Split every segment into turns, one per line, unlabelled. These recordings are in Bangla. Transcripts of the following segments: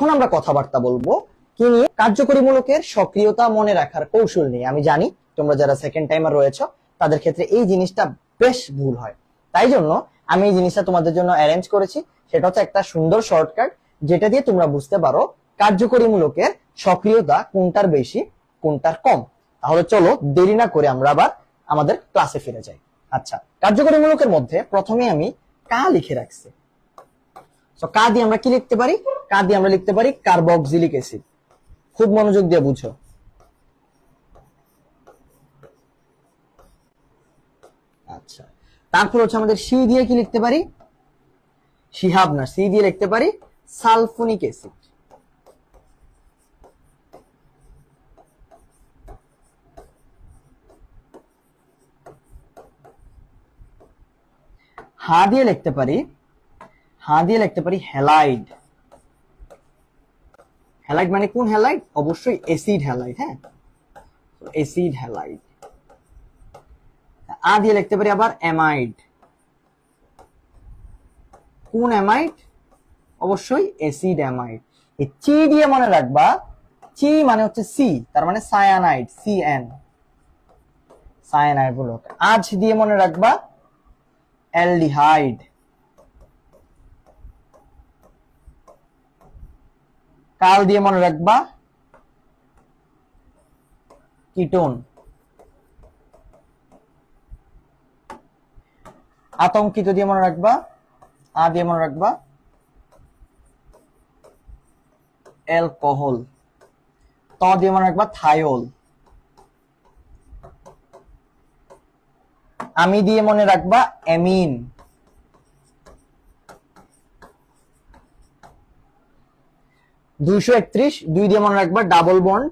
এখন আমরা কথাবার্তা বলবো কি নিয়ে? কার্যকরীমূলকের সক্রিয়তা মনে রাখার কৌশল নিয়ে। আমি জানি তোমরা যারা সেকেন্ড টাইমার রয়েছো তাদের ক্ষেত্রে এই জিনিসটা বেশ ভুল হয়, তাই জন্য আমি এই জিনিসটা তোমাদের জন্য অ্যারেঞ্জ করেছি। সেটা হচ্ছে একটা সুন্দর শর্টকাট যেটা দিয়ে তোমরা বুঝতে পারো কার্যকরীমূলকের সক্রিয়তা কোনটার বেশি কোনটার কম। তাহলে চলো দেরি না করে আমরা আবার আমাদের ক্লাসে ফিরে যাই। আচ্ছা, কার্যকরীমূলকের মধ্যে প্রথমে আমি কা লিখে রাখছি। তো কা দিয়ে আমরা কি লিখতে পারি? কা দিয়ে আমরা লিখতে পারি কার্বক্সিলিক অ্যাসিড। খুব মনোযোগ দিয়ে বুঝো। আচ্ছা, তারপর হচ্ছে আমাদের সি দিয়ে কি লিখতে পারি? শিহাব না, সি দিয়ে লিখতে পারি সালফোনিক অ্যাসিড। হা দিয়ে লিখতে পারি হ্যালাইড। হ্যালাইড মানে কোন হ্যালাইড? অবশ্যই অ্যাসিড হ্যালাইড। হ্যাঁ, অ্যাসিড হ্যালাইড। আ দিয়ে লিখতে পারি আবার অ্যামাইড। কোন অ্যামাইড? অবশ্যই অ্যাসিড অ্যামাইড। এই চি দিয়ে মনে রাখবা, চি মানে হচ্ছে সি, তার মানে সায়ানাইড, সিএন, সায়ানাইড বলো। আজ দিয়ে মনে রাখবা অ্যালডিহাইড। কাল দিয়ে মনে রাখবা কিটোন। আতঙ্কিত দিয়ে মনে রাখবা, আ দিয়ে মনে রাখবা অ্যালকোহল। ত দিয়ে মনে রাখবা থাইওল। আমি দিয়ে মনে রাখবা অ্যামিন। 231 দুই দিয়ে মনে রাখবা ডাবল বন্ড।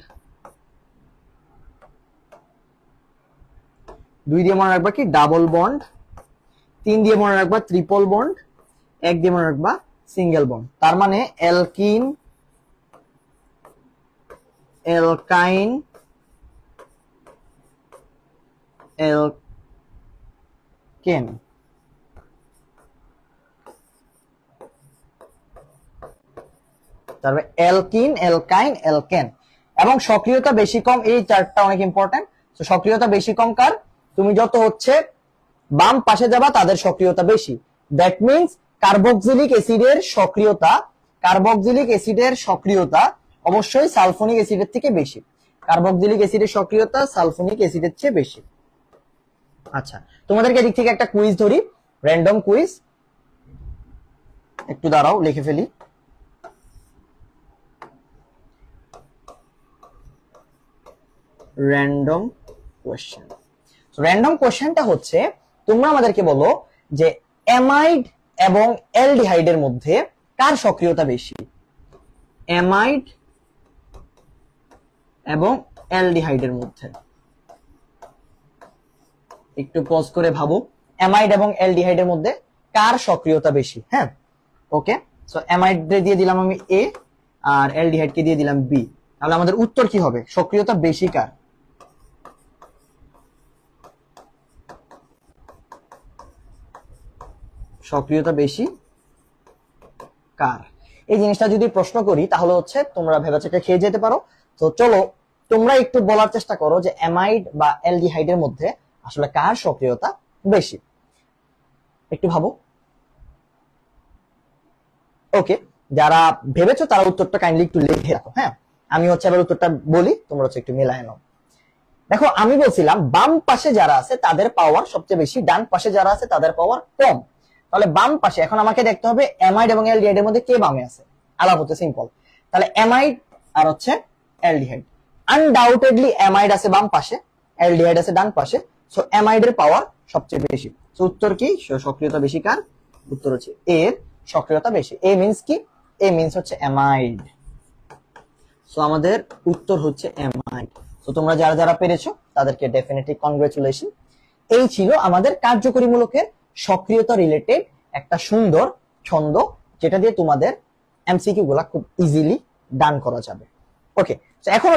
2 দিয়ে মনে রাখবা কি ডাবল বন্ড। 3 দিয়ে মনে রাখবা ট্রিপল বন্ড। 1 দিয়ে মনে রাখবা সিঙ্গেল বন্ড। তার মানে অ্যালকিন, অ্যালকাইন, অ্যালকেন। তারপরে অ্যালকিন, অ্যালকাইন, অ্যালকেন। এবং সক্রিয়তা বেশি কম, এই চারটা অনেক ইম্পর্টেন্ট। তো সক্রিয়তা বেশি কম কার? তুমি যত হচ্ছে বাম পাশে যাবা তাদের সক্রিয়তা বেশি। দ্যাট মিন্স কার্বক্সিলিক অ্যাসিডের সক্রিয়তা অবশ্যই সালফোনিক অ্যাসিডের থেকে বেশি। কার্বক্সিলিক অ্যাসিডের সক্রিয়তা সালফোনিক অ্যাসিডের চেয়ে বেশি। আচ্ছা, তোমাদেরকে এদিক থেকে একটা কুইজ ধরি, র্যান্ডম কুইজ। একটু দাঁড়াও, লিখে ফেলি। Random question. র্যান্ডম কোয়েশ্চেনটা হচ্ছে তোমরা আমাদেরকে বলো যে অ্যামাইড এবং অ্যালডিহাইডের মধ্যে কার সক্রিয়তা বেশি? অ্যামাইড এবং অ্যালডিহাইডের মধ্যে। একটু পজ করে ভাবো, অ্যামাইড এবং অ্যালডিহাইডের মধ্যে কার সক্রিয়তা বেশি? হ্যাঁ, ওকে। সো অ্যামাইড দিয়ে দিলাম আমি এ, আর অ্যালডিহাইড কে দিয়ে দিলাম বি। তাহলে আমাদের উত্তর কি হবে? সক্রিয়তা বেশি কার? সক্রিয়তা বেশি কার? এই জিনিসটা যদি প্রশ্ন করি তাহলে হচ্ছে তোমরা ভেবাচাকা খেয়ে যেতে পারো। তো চলো তোমরা একটু বলার চেষ্টা করো যে অ্যামাইড বা অ্যালডিহাইডের মধ্যে আসলে কার সক্রিয়তা বেশি। একটু ভাবো। ওকে, যারা ভেবেছো তারা উত্তরটা কাইন্ডলি একটু লিখে রাখো। হ্যাঁ, আমি হচ্ছে এবার উত্তরটা বলি, তোমরা হচ্ছে একটু মিলায় নাও। দেখো, আমি বলছিলাম বাম পাশে যারা আছে তাদের পাওয়ার সবচেয়ে বেশি, ডান পাশে যারা আছে তাদের পাওয়ার কম। তাহলে বাম পাশে এখন আমাকে দেখতে হবে অ্যামাইড এবং অ্যালডিহাইডের মধ্যে কে বামে আছে। আলাপ হচ্ছে সিম্পল। তাহলে অ্যামাইড আর হচ্ছে অ্যালডিহাইড। আনডাউটেডলি অ্যামাইড আছে বাম পাশে, অ্যালডিহাইড আছে ডান পাশে। সো অ্যামাইডের পাওয়ার সবচেয়ে বেশি। সো উত্তর কি? সক্রিয়তা বেশি কার? উত্তর হচ্ছে এর সক্রিয়তা বেশি। এ মিন্স কি? এ মিন্স হচ্ছে অ্যামাইড। সো আমাদের উত্তর হচ্ছে অ্যামাইড। তো তোমরা যারা যারা পেরেছো তাদেরকে ডেফিনেটলি কনগ্রাচুলেশন। এই ছিল আমাদের কার্যকরীমূলকের সক্রিয়তা রিলেটেড একটা সুন্দর ছন্দ, যেটা দিয়ে তোমাদের এমসিকিউ গুলা খুব ইজিলি ডান করা যাবে। ওকে, তো এখন